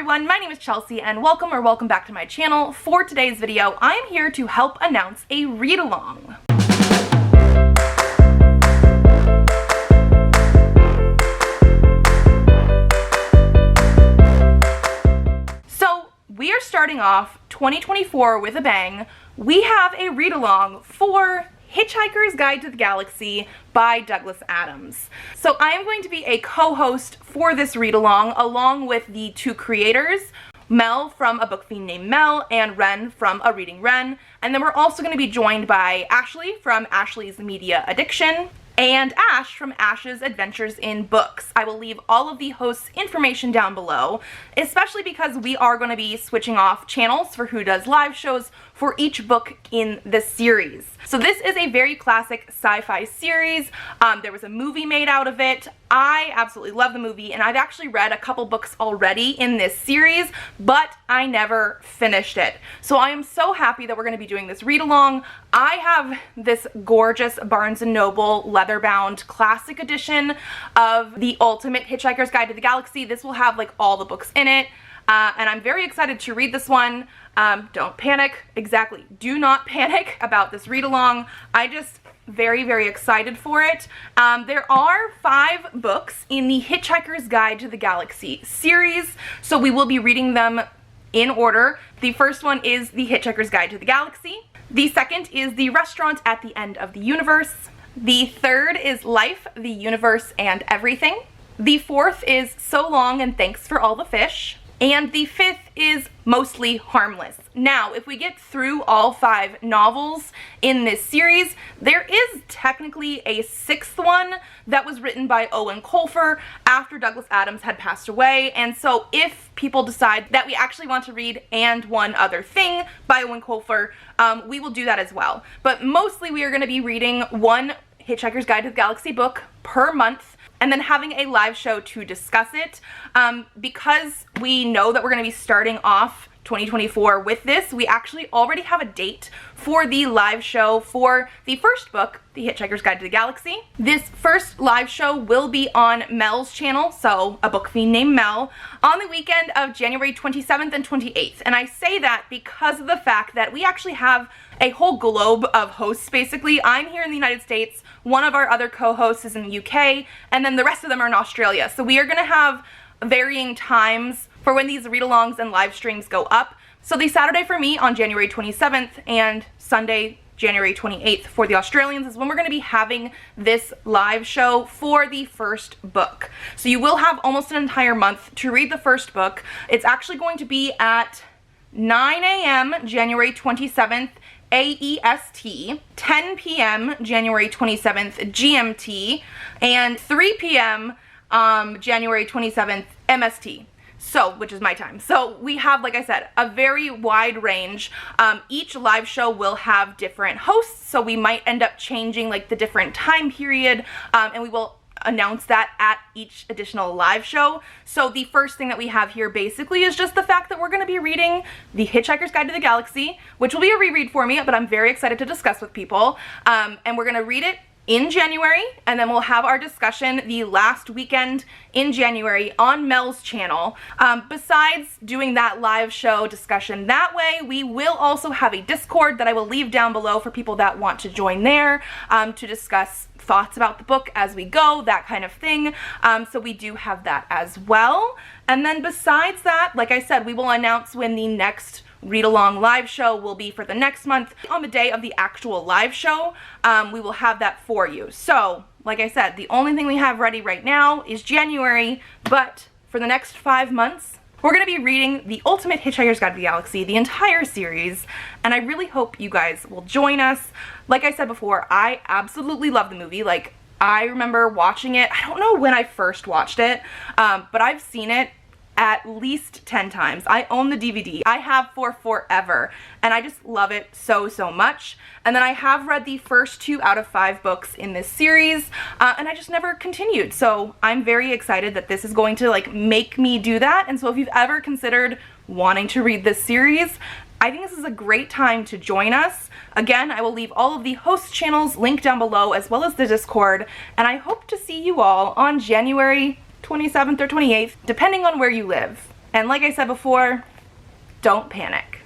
everyone, my name is Chelsea and welcome back to my channel. For today's video, I am here to help announce a read-along. So we are starting off 2024 with a bang. We have a read-along for Hitchhiker's Guide to the Galaxy by Douglas Adams. So I am going to be a co-host for this read-along along with the two creators, Mel from A Book Fiend Named Mel and Ren from A Reading Ren. And then we're also going to be joined by Ashley from Ashley's Media Addiction and Ash from Ash's Adventures in Books. I will leave all of the hosts' information down below, especially because we are going to be switching off channels for who does live shows for each book in the series. So this is a very classic sci-fi series. There was a movie made out of it. I absolutely love the movie, and I've actually read a couple books already in this series, but I never finished it. So I am so happy that we're going to be doing this read-along. I have this gorgeous Barnes & Noble leather-bound classic edition of the Ultimate Hitchhiker's Guide to the Galaxy. This will have like all the books in it. And I'm very excited to read this one. Don't panic. Exactly. Do not panic about this read-along. I just very excited for it. There are 5 books in the Hitchhiker's Guide to the Galaxy series, so we will be reading them in order. The first one is the Hitchhiker's Guide to the Galaxy. The second is The Restaurant at the End of the Universe. The third is Life, the Universe, and Everything. The fourth is So Long and Thanks for All the Fish. And the fifth is Mostly Harmless. Now, if we get through all 5 novels in this series, there is technically a 6th one that was written by Owen Colfer after Douglas Adams had passed away. And so if people decide that we actually want to read And One Other Thing by Owen Colfer, we will do that as well. But mostly we are going to be reading one Hitchhiker's Guide to the Galaxy book per month, and then having a live show to discuss it. Because we know that we're going to be starting off 2024 with this, we actually already have a date for the live show for the first book, The Hitchhiker's Guide to the Galaxy. This first live show will be on Mel's channel, so A Book Fiend Named Mel, on the weekend of January 27th and 28th. And I say that because of the fact that we actually have a whole globe of hosts, basically. I'm here in the United States, one of our other co-hosts is in the UK, and then the rest of them are in Australia. So we are going to have varying times for when these read-alongs and live streams go up. So the Saturday for me on January 27th and Sunday, January 28th for the Australians is when we're going to be having this live show for the first book. So you will have almost an entire month to read the first book. It's actually going to be at 9 a.m. January 27th, AEST, 10 p.m. January 27th, GMT, and 3 p.m. January 27th, MST. So, which is my time. So we have, like I said, a very wide range. Each live show will have different hosts, so we might end up changing like the different time period, and we will announce that at each additional live show. So the first thing that we have here basically is just the fact that we're going to be reading The Hitchhiker's Guide to the Galaxy, which will be a reread for me, but I'm very excited to discuss with people. And we're going to read it in January, and then we'll have our discussion the last weekend in January on Mel's channel. Besides doing that live show discussion that way, we will also have a Discord that I will leave down below for people that want to join there to discuss thoughts about the book as we go, that kind of thing. So we do have that as well. And then besides that, like I said, we will announce when the next read-along live show will be for the next month. On the day of the actual live show, we will have that for you. So, like I said, the only thing we have ready right now is January, but for the next 5 months, we're going to be reading The Ultimate Hitchhiker's Guide to the Galaxy, the entire series, and I really hope you guys will join us. Like I said before, I absolutely love the movie. Like, I remember watching it, I don't know when I first watched it, but I've seen it at least 10 times. I own the DVD. I have for forever, and I just love it so much. And then I have read the first 2 out of 5 books in this series, and I just never continued. So I'm very excited that this is going to like make me do that. And so if you've ever considered wanting to read this series, I think this is a great time to join us. Again, I will leave all of the host channels linked down below, as well as the Discord, and I hope to see you all on January 27th or 28th, depending on where you live. And like I said before, don't panic.